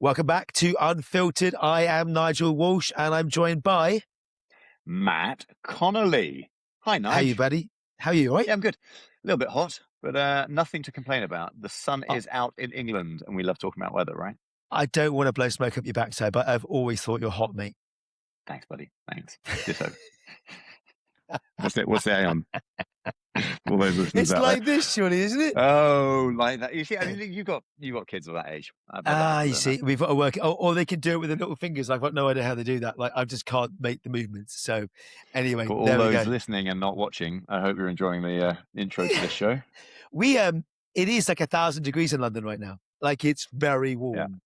Welcome back to Unfiltered. I am Nigel Walsh, and I'm joined by Matt Connolly. Hi, How are you, Nige. buddy? How are you? All right? Yeah, I'm good. A little bit hot, but nothing to complain about. The sun I, is out in England, and we love talking about weather, right? I don't want to blow smoke up your backside, but I've always thought you're hot, mate. Thanks, buddy. Thanks. Ditto. What's the A on? All those listeners It's out there. like this, surely, isn't it? Oh, like that. You see, I mean, you got kids of that age. You see, we've got to work, or they can do it with their little fingers. I've got no idea how they do that. Like, I just can't make the movements. So, anyway, For all there we those go. listening and not watching, I hope you're enjoying the intro to this show. It is like 1,000 degrees in London right now. Like, it's very warm.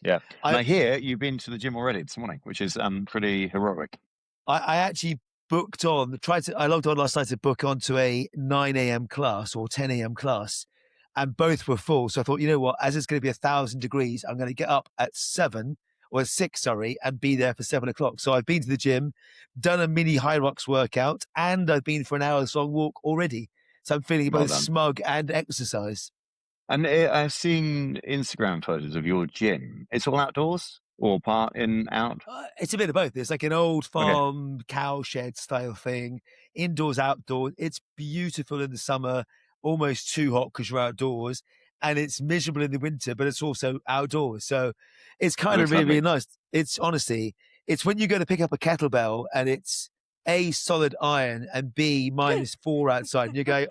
Yeah. And I hear you've been to the gym already this morning, which is pretty heroic. I actually I logged on last night to book onto a 9 a.m. class or 10 a.m. class, and both were full. So I thought, you know what, as it's going to be 1,000 degrees, I'm going to get up at 6, and be there for 7 o'clock. So I've been to the gym, done a mini high rocks workout, and I've been for an hour's long walk already. So I'm feeling both smug and exercise. And I've seen Instagram photos of your gym. It's all outdoors or part in out? It's a bit of both. It's like an old farm cow shed style thing, indoors, outdoors. It's beautiful in the summer, almost too hot because you're outdoors, and it's miserable in the winter, but it's also outdoors. So it's kind of really, really nice. It's honestly, it's when you go to pick up a kettlebell and it's A, solid iron, and B, -4 outside, and you go,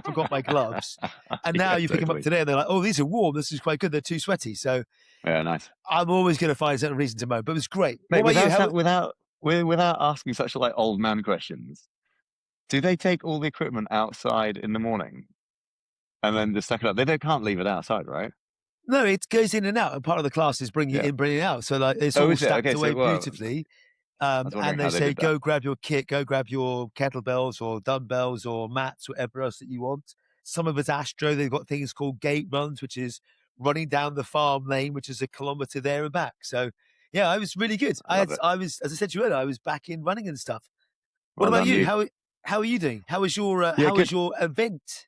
forgot my gloves. And now you pick them up today and they're like, oh, these are warm. This is quite good. They're too sweaty. So yeah, nice. I'm always going to find a reason to moan, but it was great. Mate, without asking such like old man questions, do they take all the equipment outside in the morning and then just stack it up? They can't leave it outside, right? No, it goes in and out, and part of the class is bringing it in, bringing it out. So like it's all stacked away beautifully. And they say, go grab your kit, go grab your kettlebells or dumbbells or mats, whatever else that you want. Some of it's Astro. They've got things called gate runs, which is running down the farm lane, which is 1 kilometer there and back. So yeah, I was really good. I was, as I said to you earlier, I was back in running and stuff. What about you? How are you doing? How was your event?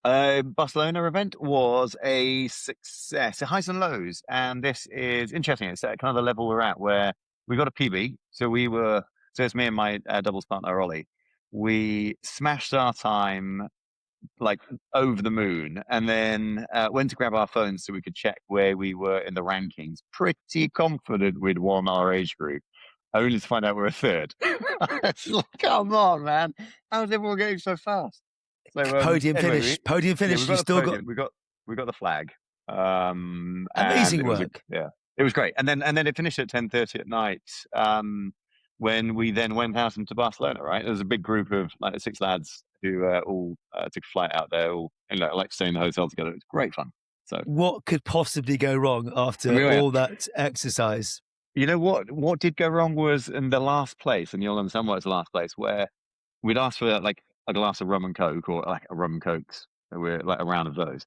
Barcelona event was a success. Highs and lows, and this is interesting. It's at kind of the level we're at where we got a PB. So it's me and my doubles partner Ollie. We smashed our time like over the moon, and then went to grab our phones so we could check where we were in the rankings. Pretty confident we'd won our age group, only to find out we're a third. It's like, come on, man! How's everyone getting so fast? So, podium finish. You still got. We got the flag. Amazing work. It was great. And then it finished at 10:30 at night. When we then went out into Barcelona, right? There was a big group of like 6 lads who all took a flight out there, all like staying in the hotel together. It was great fun. So what could possibly go wrong after all that exercise? You know what did go wrong was in the last place, and you'll understand why it's the last place, where we'd asked for like a glass of rum and coke, or like a rum and cokes. We're like a round of those.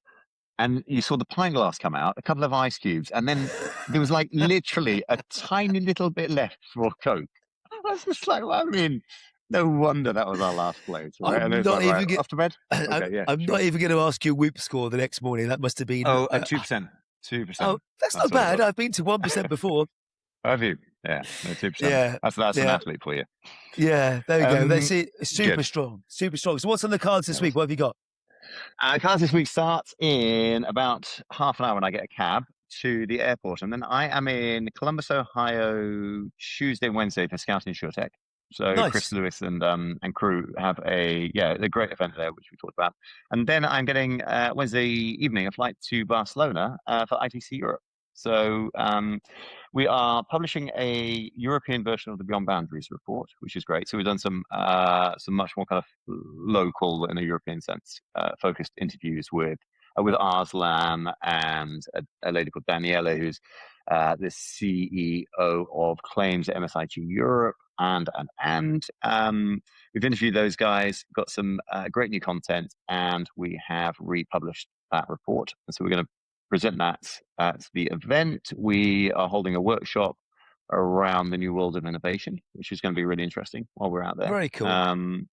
And you saw the pint glass come out, a couple of ice cubes, and then there was like literally a tiny little bit left for Coke. I was just like, well, I mean, no wonder that was our last place. Right? I'm not even off to bed. I'm not even going to ask you a Whoop score the next morning. That must have been 2%. 2%. Oh, that's not bad. I've been to 1% before. Have you? Yeah, no, 2%. Yeah, that's an athlete for you. Yeah, there we go. They see super strong. So what's on the cards this week? What have you got? Cards this week starts in about half an hour when I get a cab to the airport, and then I am in Columbus, Ohio, Tuesday, Wednesday for Scouting SureTech. So nice. Chris Lewis and crew have a great event there, which we talked about. And then I'm getting Wednesday evening a flight to Barcelona for ITC Europe. So we are publishing a European version of the Beyond Boundaries report, which is great. So we've done some much more kind of local, in a European sense, focused interviews with Arslan and a lady called Daniela, who's the CEO of Claims at MSIG Europe. And we've interviewed those guys, got some great new content, and we have republished that report. And so we're going to present that at the event. We are holding a workshop around the new world of innovation, which is going to be really interesting while we're out there. Very cool. And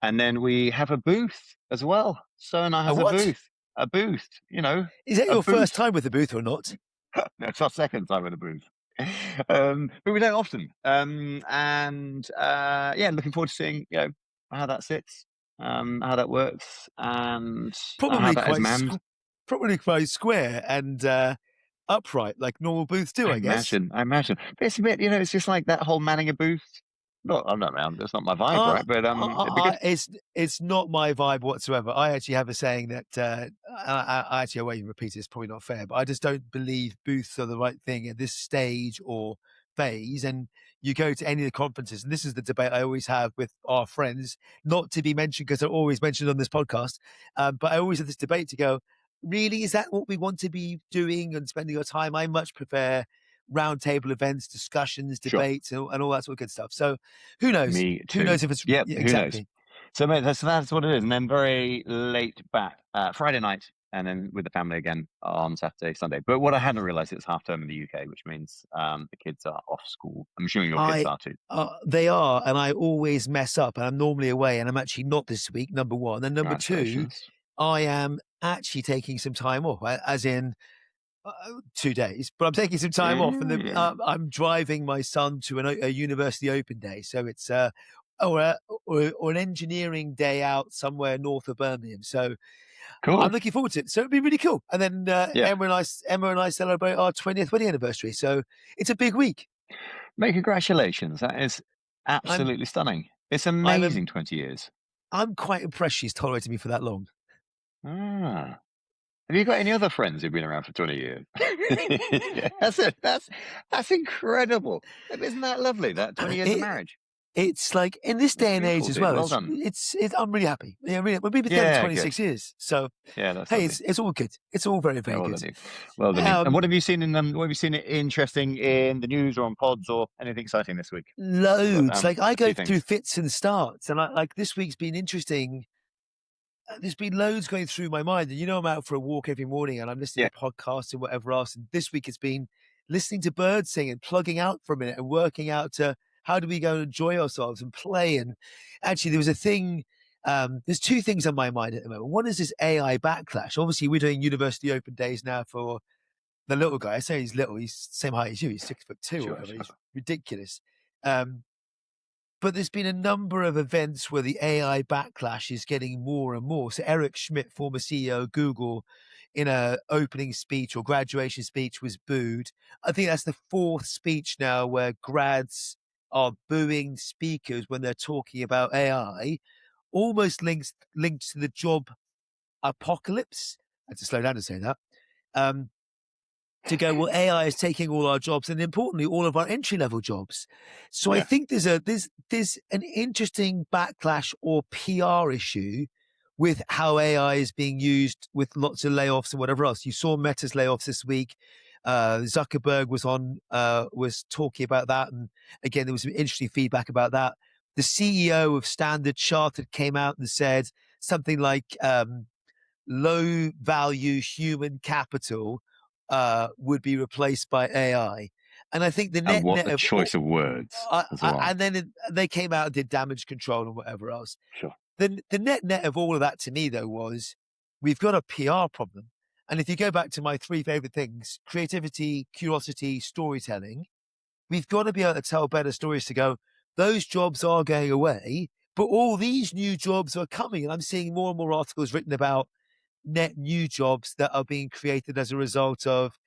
then we have a booth as well. So and I have a booth. Is that your first time with the booth or not? No, it's our second time in the booth. But we don't often. Yeah, looking forward to seeing how that sits, how that works, and how Probably that is quite, manned. probably quite square and upright, like normal booths do, I guess. I imagine. But it's a bit, it's just like that whole manning a booth. No, I'm not around. That's not my vibe, right? But it'd be good. It's not my vibe whatsoever. I actually have a saying that I actually, I won't even repeat it. It's probably not fair, but I just don't believe booths are the right thing at this stage or phase. And you go to any of the conferences, and this is the debate I always have with our friends, not to be mentioned because they're always mentioned on this podcast. But I always have this debate to go, really, is that what we want to be doing and spending our time? I much prefer roundtable events, discussions, Sure. debates, and all that sort of good stuff. So who knows? Me too. Who knows if it's Yep. Who knows? exactly? So mate, that's what it is. And then very late back Friday night, and then with the family again on Saturday, Sunday. But what I hadn't realised, it's half term in the UK, which means the kids are off school. I'm assuming your kids are too. They are, and I always mess up. And I'm normally away, and I'm actually not this week. Number one, and number two, I am actually taking some time off, as in 2 days, but I'm taking some time off, and I'm driving my son to a university open day. So it's or an engineering day out somewhere north of Birmingham. So cool. I'm looking forward to it. So it'll be really cool. And then Emma and I celebrate our 20th wedding anniversary. So it's a big week. Mate, congratulations! That is absolutely stunning. It's amazing. 20 years. I'm quite impressed she's tolerated me for that long. Ah. Have you got any other friends who've been around for 20 years? That's incredible. Isn't that lovely? That 20 years of marriage. It's like in this day and age as well. Well done. I'm really happy. Yeah, really. We've been together 26 years. So that's hey, it's all good. It's all very, very good. Well done. And what have you seen interesting in the news or on pods or anything exciting this week? Loads. Like I go through fits and starts, and like this week's been interesting. There's been loads going through my mind, and I'm out for a walk every morning, and I'm listening to podcasts and whatever else. And this week it's been listening to birds sing and plugging out for a minute and working out to how do we go and enjoy ourselves and play. And actually, there was a thing. There's two things on my mind at the moment. One is this AI backlash. Obviously, we're doing university open days now for the little guy. I say he's little. He's the same height as you. He's 6'2" or whatever. He's ridiculous. But there's been a number of events where the AI backlash is getting more and more. So Eric Schmidt, former CEO of Google, in a opening speech or graduation speech was booed. I think that's the fourth speech now where grads are booing speakers when they're talking about AI, almost linked to the job apocalypse. I had to slow down to say that. To go, well, AI is taking all our jobs, and importantly, all of our entry-level jobs. So I think there's an interesting backlash or PR issue with how AI is being used with lots of layoffs and whatever else. You saw Meta's layoffs this week. Zuckerberg was talking about that, and again, there was some interesting feedback about that. The CEO of Standard Chartered came out and said something like low-value human capital would be replaced by AI. And I think the net of choice of words. And then they came out and did damage control and whatever else. Sure. The net of all of that to me, though, was we've got a PR problem. And if you go back to my three favorite things, creativity, curiosity, storytelling, we've got to be able to tell better stories to go, those jobs are going away, but all these new jobs are coming. And I'm seeing more and more articles written about net new jobs that are being created as a result of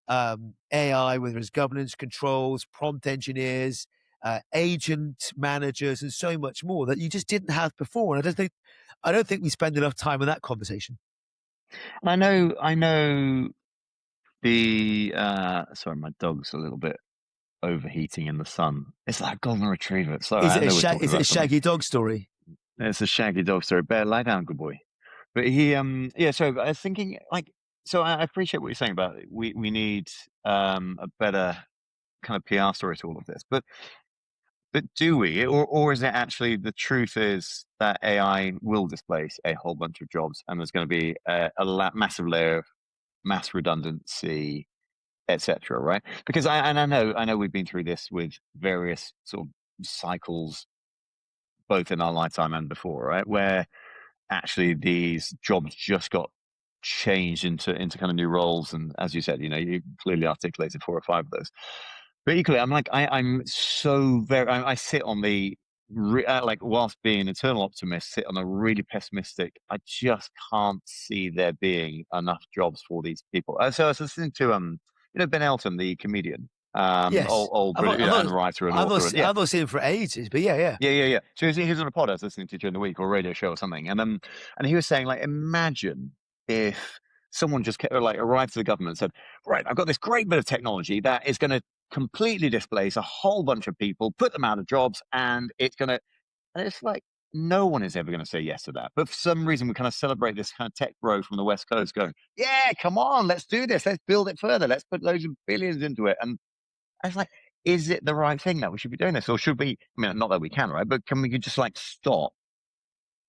AI, whether it's governance controls, prompt engineers, agent managers, and so much more that you just didn't have before. And I don't think we spend enough time on that conversation. I know the sorry, my dog's a little bit overheating in the sun. It's like a golden retriever. So is it a shaggy dog story? It's a shaggy dog story. Bear, lie down, good boy. But he, so I was thinking, so I appreciate what you're saying about it. We need a better kind of PR story to all of this. But do we, or is it actually the truth is that AI will displace a whole bunch of jobs, and there's going to be a massive layer of mass redundancy, etc. Right? Because I know we've been through this with various sort of cycles, both in our lifetime and before, right? Where actually these jobs just got changed into kind of new roles. And as you said, you clearly articulated 4 or 5 of those. But equally, I'm like, I'm so I sit on the, like, whilst being an eternal optimist, sit on a really pessimistic. I just can't see there being enough jobs for these people. So I was listening to Ben Elton, the comedian, Yes, old brilliant, and writer and author, and I've not seen him for ages, but yeah. So he was on a pod I was listening to during the week, or a radio show or something, and he was saying, like, imagine if someone just arrived to the government and said, right, I've got this great bit of technology that is going to completely displace a whole bunch of people, put them out of jobs, and it's like, no one is ever going to say yes to that. But for some reason, we kind of celebrate this kind of tech bro from the West Coast going, yeah, come on, let's do this. Let's build it further. Let's put loads of billions into it. And I was like, is it the right thing that we should be doing this? Or should we, I mean, not that we can, right? But can we just stop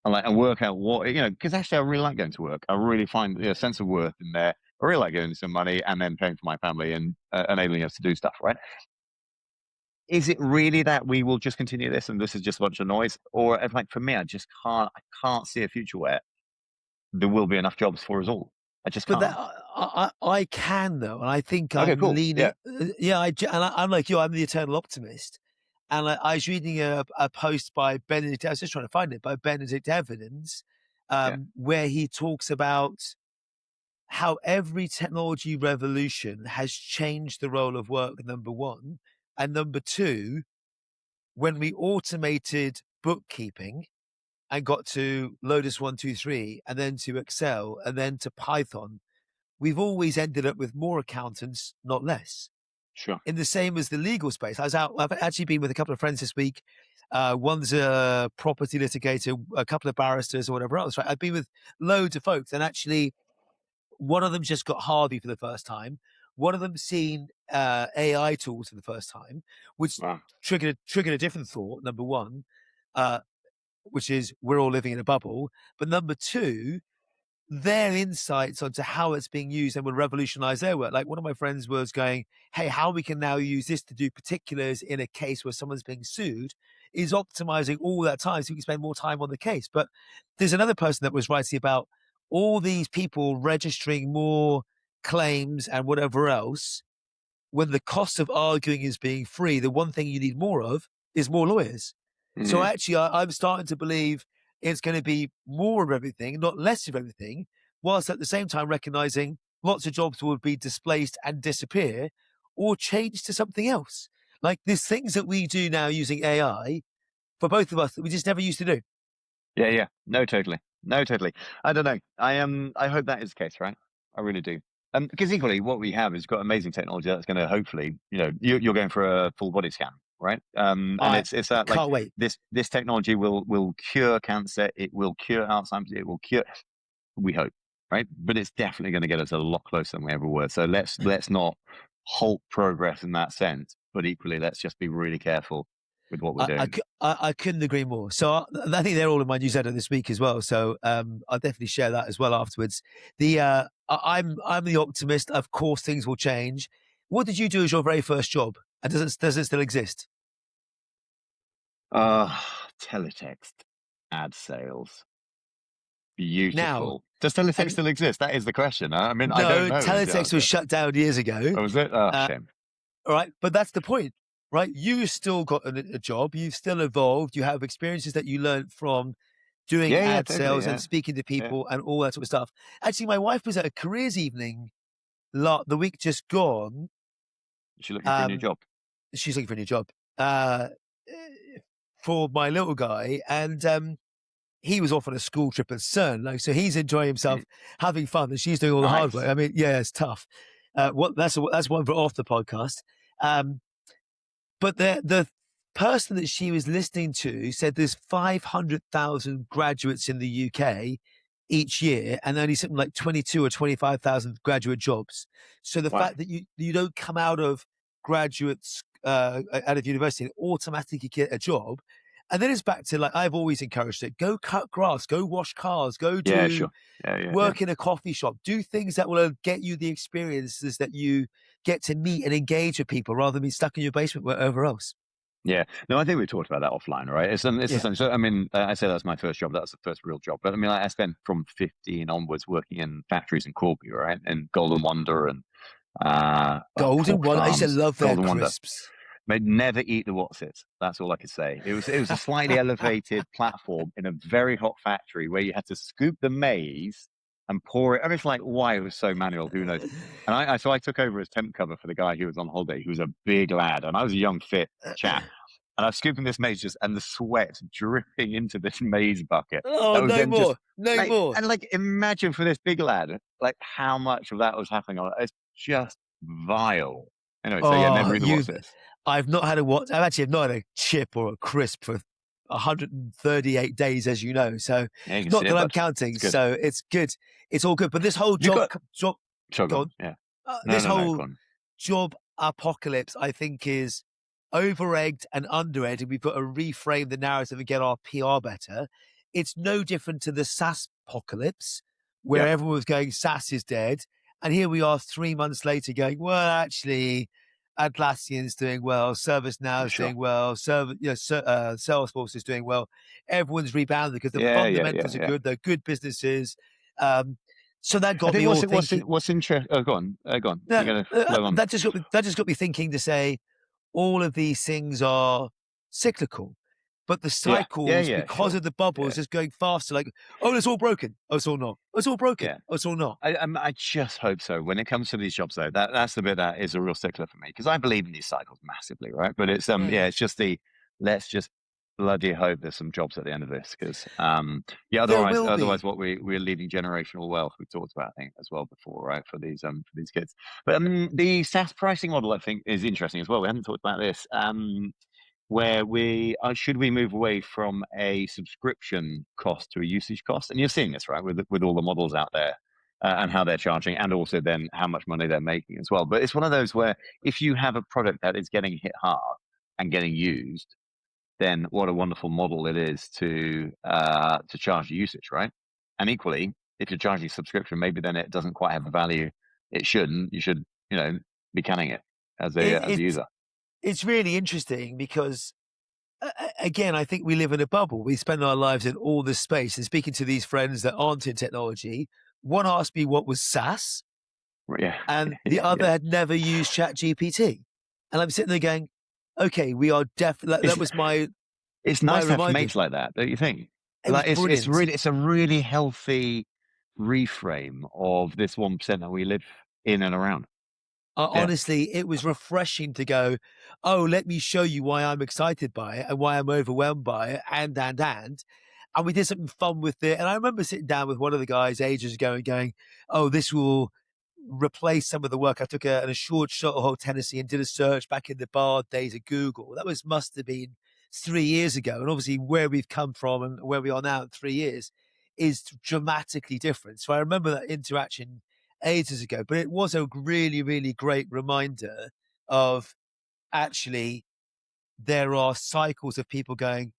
and work out what, because actually I really like going to work. I really find a sense of worth in there. I really like getting some money and then paying for my family and enabling us to do stuff, right? Is it really that we will just continue this and this is just a bunch of noise? Or for me, I can't see a future where there will be enough jobs for us all. I just can't. But I can, though, and I think okay, I'm cool. leaning. I'm like you. I'm the eternal optimist, and I was reading a post by Benedict. I was just trying to find it by Benedict Evans, where he talks about how every technology revolution has changed the role of work. Number one, and number two, when we automated bookkeeping and got to Lotus 123 and then to Excel and then to Python, we've always ended up with more accountants, not less. Sure. In the same as the legal space. I've actually been with a couple of friends this week. One's a property litigator, a couple of barristers or whatever else, right? I've been with loads of folks, and actually one of them just got Harvey for the first time. One of them seen AI tools for the first time, which triggered a different thought, number one, which is we're all living in a bubble. But number two, their insights onto how it's being used and will revolutionize their work. Like one of my friends was going, hey, how we can now use this to do particulars in a case where someone's being sued is optimizing all that time so we can spend more time on the case. But there's another person that was writing about all these people registering more claims and whatever else. When the cost of arguing is being free, the one thing you need more of is more lawyers. So actually, I'm starting to believe it's going to be more of everything, not less of everything, whilst at the same time recognizing lots of jobs will be displaced and disappear or change to something else. Like there's things that we do now using AI for both of us that we just never used to do. Yeah. No, totally. I don't know. I hope that is the case, right? I really do. Because equally, what we have is got amazing technology that's going to hopefully, you're going for a full body scan, right? And it's that can't wait. This technology will cure cancer. It will cure Alzheimer's. It will cure. We hope, right? But it's definitely going to get us a lot closer than we ever were. So let's not halt progress in that sense. But equally, let's just be really careful with what we're doing. I couldn't agree more. So I think they're all in my newsletter this week as well. So I'll definitely share that as well afterwards. I'm the optimist. Of course, things will change. What did you do as your very first job? And does it still exist? Teletext ad sales. Beautiful. Now, does teletext still exist? That is the question. I mean, I don't know. Teletext was shut down years ago. Oh, was it? Oh, shame. All right, but that's the point, right? You still got a job. You've still evolved. You have experiences that you learned from doing ad sales and speaking to people and all that sort of stuff. Actually, my wife was at a careers evening the week just gone. Is she looking for a new job? She's looking for a new job for my little guy, and he was off on a school trip at CERN, so he's enjoying himself, having fun, and she's doing all the hard work. I mean, yeah, it's tough. That's one for off the podcast. But the person that she was listening to said there's 500,000 graduates in the UK each year, and only something like 22 or 25,000 graduate jobs. So the fact that you don't come out of graduates out of university and automatically get a job. And then it's back to, like, I've always encouraged it. Go cut grass, go wash cars, go work in a coffee shop. Do things that will get you the experiences that you get to meet and engage with people rather than be stuck in your basement wherever else. Yeah, no, I think we talked about that offline, right? It's the same. So, I mean, I say that's my first job. That's the first real job. But I mean, I spent from 15 onwards working in factories in Corby, right? And Golden Wonder and Golden pork Wonder. I used to farms, love their Golden Wonder. crisps. They'd never eat the Watsits. That's all I could say. It was a slightly elevated platform in a very hot factory where you had to scoop the maize and pour it. And it's like, why it was so manual, who knows? And so I took over as temp cover for the guy who was on holiday, who was a big lad, and I was a young, fit chap. And I was scooping this maize and the sweat dripping into this maize bucket. Oh, no more. No more. And like, imagine for this big lad, like how much of that was happening on it. It's just vile. Anyway, so yeah, never even watched this. I've not had I've actually not had a chip or a crisp for 138 days, as you know. So not that I'm counting. So it's good. It's all good. But this whole job job apocalypse, I think, is over-egged and under-egged, and we've got to reframe the narrative and get our PR better. It's no different to the SaaS apocalypse, where everyone was going, SaaS is dead. And here we are 3 months later going, well, actually, Atlassian's doing well, ServiceNow is doing well, Salesforce is doing well. Everyone's rebounded because the fundamentals are good. They're good businesses. So that got me all thinking. What's interesting? Oh, go on. That just got me thinking to say, all of these things are cyclical, but the cycles, because of the bubbles, is going faster. Like, oh, it's all broken. Oh, it's all not. Oh, it's all broken. Yeah. Oh, it's all not. I just hope so. When it comes to these jobs, though, that's the bit that is a real stickler for me, because I believe in these cycles massively, right? But it's it's just let's just bloody hope there's some jobs at the end of this, because otherwise what we're leaving generational wealth. We talked about, I think, as well before, right, for these kids. But the SaaS pricing model, I think, is interesting as well. We haven't talked about this. Where should we move away from a subscription cost to a usage cost? And you're seeing this, right, with all the models out there, and how they're charging, and also then how much money they're making as well. But it's one of those where if you have a product that is getting hit hard and getting used, then what a wonderful model it is to charge the usage, right? And equally, if you're charging subscription, maybe then it doesn't quite have the value it shouldn't. You should, be canning it as a user. It's really interesting because, again, I think we live in a bubble. We spend our lives in all this space. And speaking to these friends that aren't in technology, one asked me what was SaaS, and the other had never used ChatGPT. And I'm sitting there going, okay, we are definitely, that was my. It's nice to have mates like that, don't you think? It's a really healthy reframe of this 1% that we live in and around. Honestly, it was refreshing to go, oh, let me show you why I'm excited by it and why I'm overwhelmed by it, and we did something fun with it. And I remember sitting down with one of the guys ages ago and going, oh, this will replace some of the work. I took an assured shuttle Tennessee and did a search back in the bar days of Google. That must have been 3 years ago. And obviously where we've come from and where we are now in 3 years is dramatically different. So I remember that interaction ages ago, but it was a really, really great reminder of actually there are cycles of people going,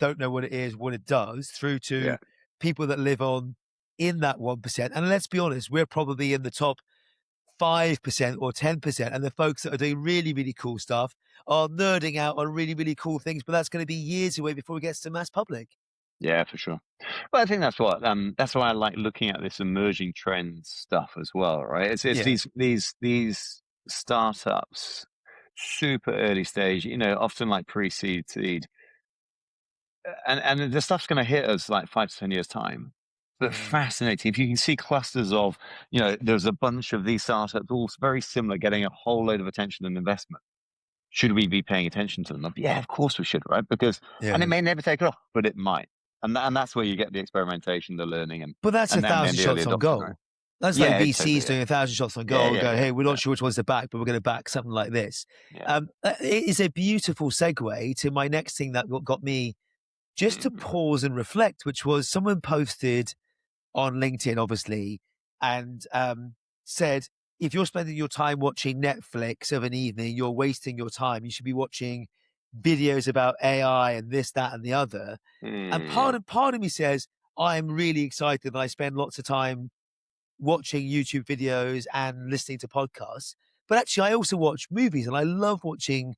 don't know what it is, what it does, through to people that live on in that 1%. And let's be honest, we're probably in the top 5% or 10%. And the folks that are doing really, really cool stuff are nerding out on really, really cool things, but that's going to be years away before it gets to mass public. Yeah, for sure. Well, I think that's why I like looking at this emerging trends stuff as well, right? It's these startups, super early stage, often like pre-seed, seed, and the stuff's going to hit us like 5 to 10 years time. But fascinating, if you can see clusters of, there's a bunch of these startups, all very similar, getting a whole load of attention and investment. Should we be paying attention to them? Yeah, of course we should, right? Because and it may never take off, but it might. And that's where you get the experimentation, the learning, but that's 1,000 shots on goal. Right? That's like VCs totally, doing 1,000 shots on goal. Going, hey, we're not sure which ones to back, but we're going to back something like this. Yeah. It is a beautiful segue to my next thing that got me just to pause and reflect, which was someone posted on LinkedIn, obviously, and said, if you're spending your time watching Netflix of an evening, you're wasting your time. You should be watching videos about AI and this, that, and the other. And part of me says, I'm really excited and I spend lots of time watching YouTube videos and listening to podcasts. But actually, I also watch movies and I love watching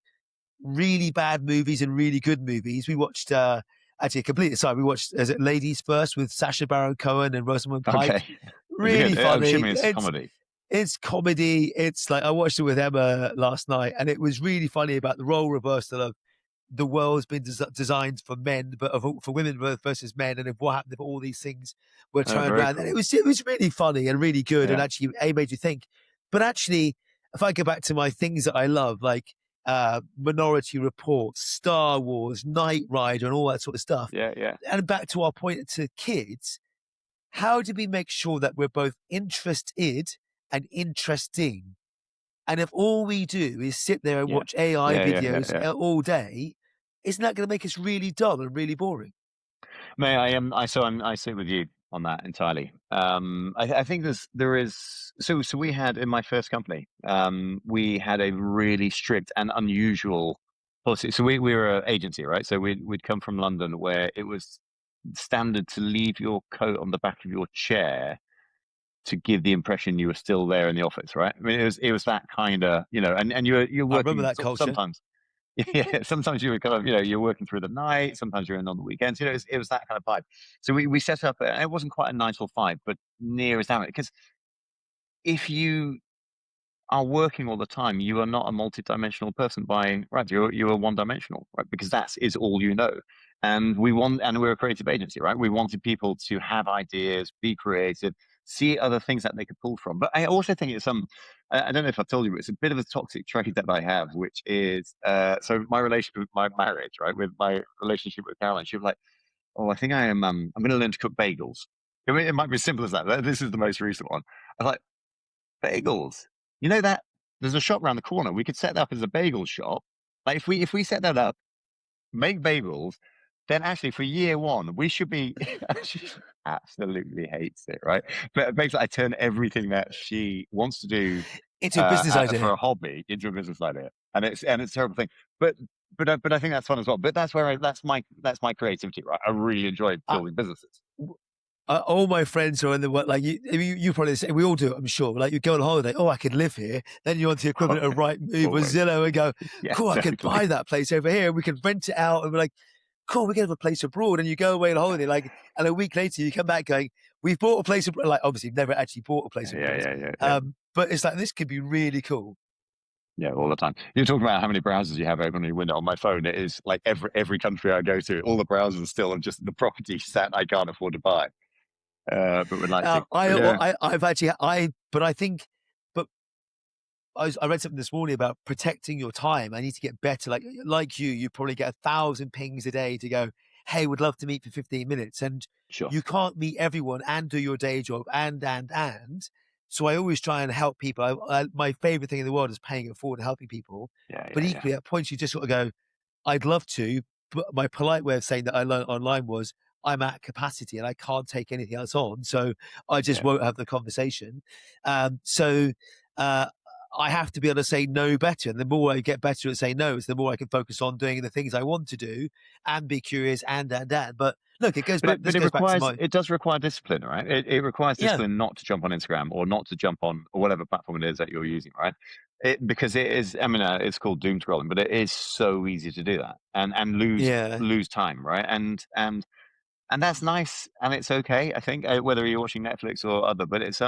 really bad movies and really good movies. We watched, actually, completely aside, we watched, is it Ladies First with Sacha Baron Cohen and Rosamund Pike? Okay. Really funny. It's comedy. It's comedy. It's like, I watched it with Emma last night, and it was really funny about the role reversal of the world's been designed for men, but for women versus men, and if what happened if all these things were turned around. Cool. And it was really funny and really good, and actually made you think. But actually, if I go back to my things that I love, like Minority Report, Star Wars, Knight Rider, and all that sort of stuff. Yeah. And back to our point to kids, how do we make sure that we're both interested and interesting? And if all we do is sit there and watch AI videos all day, isn't that going to make us really dull and really boring? I sit with you on that entirely. I think there is so we had in my first company, we had a really strict and unusual policy. So we were an agency, right? So we'd come from London, where it was standard to leave your coat on the back of your chair to give the impression you were still there in the office, right? I mean, it was that kind of, and you're working. I remember that culture. Sometimes. Yeah, sometimes you were kind of, you're working through the night. Sometimes you're in on the weekends. It was that kind of vibe. So we set up, and it wasn't quite a 9 till 5, but near as damn it. Because if you are working all the time, you are not a multi-dimensional person right. You are one-dimensional, right? Because that is all you know. And we're a creative agency, right? We wanted people to have ideas, be creative, see other things that they could pull from. But I also think it's I don't know if I've told you, but it's a bit of a toxic trait that I have, which is so my relationship with my marriage, right? With my relationship with Caroline, she was like, "Oh, I think I'm going to learn to cook bagels." It might be as simple as that. This is the most recent one. I was like, bagels. You know that there's a shop around the corner. We could set that up as a bagel shop. Like if we set that up, make bagels, then actually for year one we should be. She absolutely hates it, right? But basically, I turn everything that she wants to do into a business idea for a hobby into a business idea, and it's a terrible thing. But I think that's fun as well. But that's that's my creativity, right? I really enjoy building businesses. All my friends are in the work, like you probably say, we all do it, I'm sure. Like you go on holiday, I could live here. Then you're on the equivalent of Rightmove or Zillow and go, cool, I could buy that place over here. We can rent it out. And we're like, cool, we can have a place abroad. And you go away on holiday, and a week later you come back going, we've bought a place abroad. Like obviously never actually bought a place abroad. Yeah. But it's like, this could be really cool. Yeah, all the time. You're talking about how many browsers you have open on your window. On my phone, it is like every country I go to, all the browsers still are just the properties that I can't afford to buy. But would like to. I read something this morning about protecting your time. I need to get better. Like you probably get 1,000 pings a day to go, hey, would love to meet for 15 minutes. And you can't meet everyone and do your day job and. So I always try and help people. My favorite thing in the world is paying it forward and helping people. But equally at points you just sort of go, I'd love to, but my polite way of saying that I learned online was, I'm at capacity and I can't take anything else on. So I just won't have the conversation. I have to be able to say no better. And the more I get better at saying no, is the more I can focus on doing the things I want to do and be curious and. But look, it goes back. It does require discipline, right? It requires discipline not to jump on Instagram or not to jump on or whatever platform it is that you're using, right? Because it is, it's called doom scrolling, but it is so easy to do that and lose time, right? And that's nice, and it's okay. I think whether you're watching Netflix or other, but it's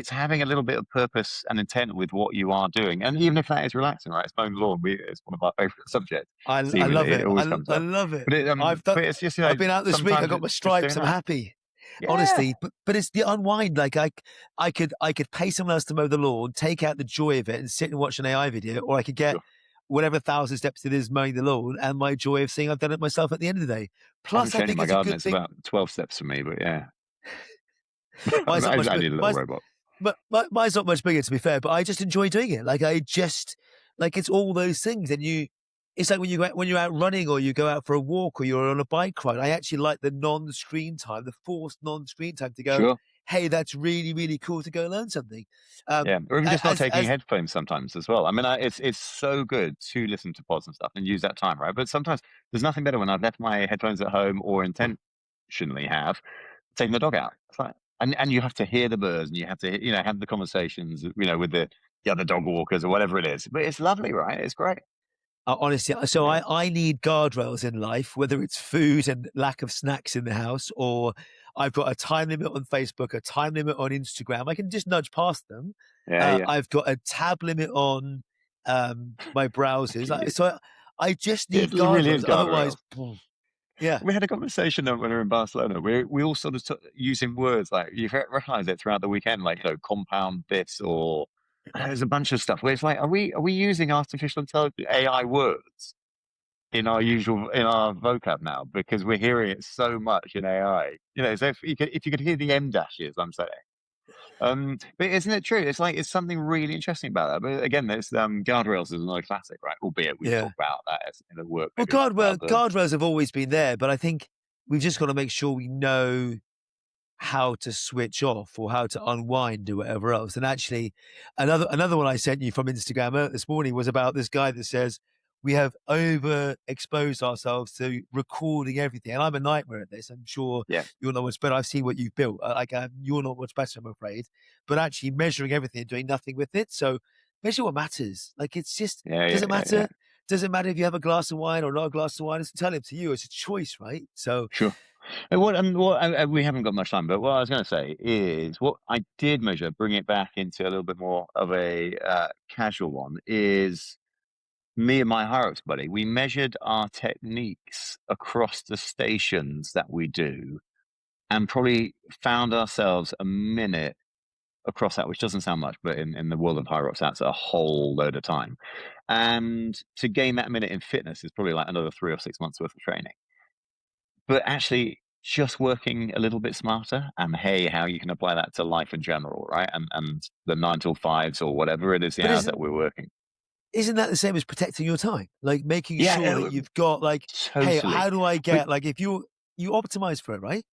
having a little bit of purpose and intent with what you are doing, and even if that is relaxing, right? It's mowing the lawn. It's one of our favorite subjects. I love it. I love it. But it's just, I've been out this week. I got my stripes. I'm happy. Yeah. Honestly, but it's the unwind. Like I could pay someone else to mow the lawn, take out the joy of it, and sit and watch an AI video, or I could get whatever 1,000 steps it is mowing the lawn, and my joy of seeing I've done it myself at the end of the day. Plus, I think my it's garden, a good thing. It's about 12 steps for me, but yeah. I need a little robot. But mine's not much bigger, to be fair. But I just enjoy doing it. It's all those things, and it's like when you're out running or you go out for a walk or you're on a bike ride. I actually like the non-screen time, the forced non-screen time to go. Sure. Hey, that's really, really cool to go learn something. Or even just not taking headphones sometimes as well. I mean, it's so good to listen to pods and stuff and use that time, right? But sometimes there's nothing better when I've left my headphones at home or intentionally have taken the dog out. It's like, and you have to hear the birds and you have to, have the conversations, with the other dog walkers or whatever it is. But it's lovely, right? It's great. Honestly, so I need guardrails in life, whether it's food and lack of snacks in the house, or I've got a time limit on Facebook, a time limit on Instagram. I can just nudge past them. I've got a tab limit on my browsers. So I just need guardrails. Otherwise, yeah. We had a conversation when we were in Barcelona. We all sort of using words like, you recognize it throughout the weekend, like, compound this, or there's a bunch of stuff where it's like, are we using artificial intelligence, AI words in our vocab now, because we're hearing it so much in AI? So if you could hear the M dashes, I'm saying. But isn't it true? It's like, it's something really interesting about that. But again, there's Guardrails is another classic, right? Albeit we talk about that as in the work. Well, guardrails have always been there, but I think we've just got to make sure we know how to switch off or how to unwind or whatever else. And actually, another one I sent you from Instagram this morning was about this guy that says we have overexposed ourselves to recording everything. And I'm a nightmare at this. I'm sure you're not much better. I've seen what you've built. You're not much better, I'm afraid. But actually measuring everything and doing nothing with it. So measure what matters. Like, it's just, does it matter? Doesn't matter if you have a glass of wine or not a glass of wine. It's entirely up to you. It's a choice, right? So sure. We haven't got much time, but what I was going to say is, what I did measure, bring it back into a little bit more of a casual one, is me and my Hyrox buddy. We measured our techniques across the stations that we do, and probably found ourselves a minute across that, which doesn't sound much, but in the world of Hyrox, that's a whole load of time. And to gain that minute in fitness is probably like another 3 or 6 months worth of training. But actually, just working a little bit smarter, and how you can apply that to life in general, right? And the 9 till 5s or whatever it is, the hours that we're working. Isn't that the same as protecting your time? Like, making sure that you've got, like, totally. Hey, how do I get, like, if you optimize for it, right?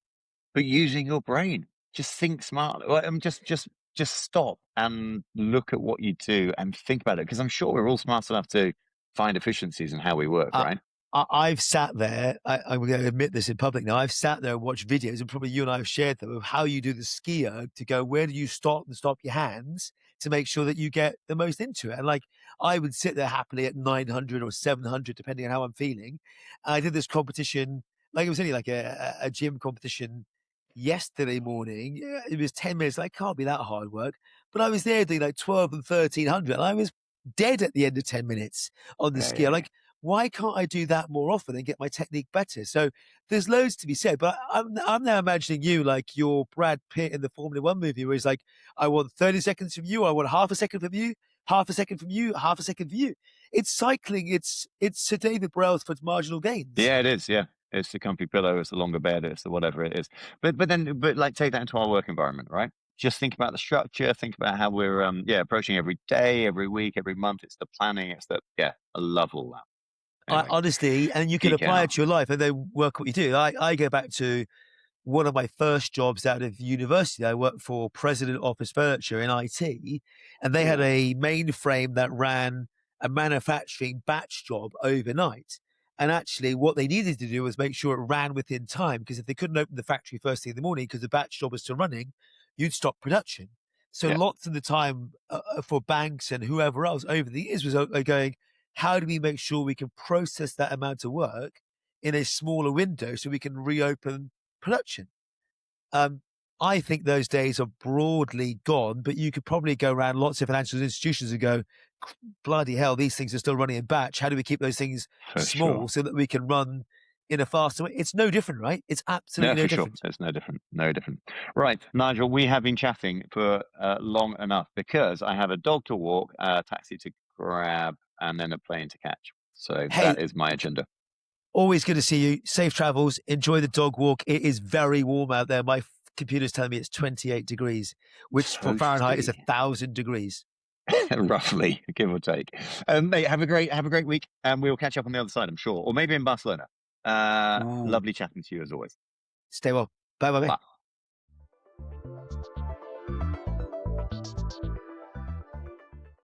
But using your brain, just think smartly. Just stop and look at what you do and think about it, because I'm sure we're all smart enough to find efficiencies in how we work, right? I've sat there, I'm going to admit this in public now, I've sat there and watched videos, and probably you and I have shared them, of how you do the skier to go, where do you stop and stop your hands to make sure that you get the most into it. And like, I would sit there happily at 900 or 700, depending on how I'm feeling. I did this competition, like it was only like a gym competition yesterday morning. It was 10 minutes, like, can't be that hard work. But I was there doing like 12 and 1300, and I was dead at the end of 10 minutes on the skier. Like, why can't I do that more often and get my technique better? So there's loads to be said, but I'm now imagining you like you're Brad Pitt in the Formula One movie, where he's like, I want 30 seconds from you, I want half a second from you, half a second from you, half a second from you. It's cycling. It's Sir David Brailsford's marginal gains. Yeah, it is. Yeah. It's the comfy pillow, it's the longer bed, it's the whatever it is. But like, take that into our work environment, right? Just think about the structure, think about how we're approaching every day, every week, every month. It's the planning, it's I love all that. Anyway, honestly, and you can apply it to your life and then work what you do. I go back to one of my first jobs out of university. I worked for President Office Furniture in IT, and they had a mainframe that ran a manufacturing batch job overnight. And actually, what they needed to do was make sure it ran within time, because if they couldn't open the factory first thing in the morning because the batch job was still running, you'd stop production. So lots of the time for banks and whoever else over the years was going, how do we make sure we can process that amount of work in a smaller window so we can reopen production? I think those days are broadly gone, but you could probably go around lots of financial institutions and go, bloody hell, these things are still running in batch. How do we keep those things small so that we can run in a faster way? It's no different, right? It's absolutely no different. Sure. It's no different. No different. Right, Nigel, we have been chatting for long enough, because I have a dog to walk, a taxi to grab, and then a plane to catch. So that is my agenda. Always good to see you. Safe travels. Enjoy the dog walk. It is very warm out there. My computer's telling me it's 28 degrees, which for Fahrenheit is 1,000 degrees. Roughly, give or take. Mate, have a great week, and we'll catch up on the other side, I'm sure, or maybe in Barcelona. Lovely chatting to you as always. Stay well. Bye.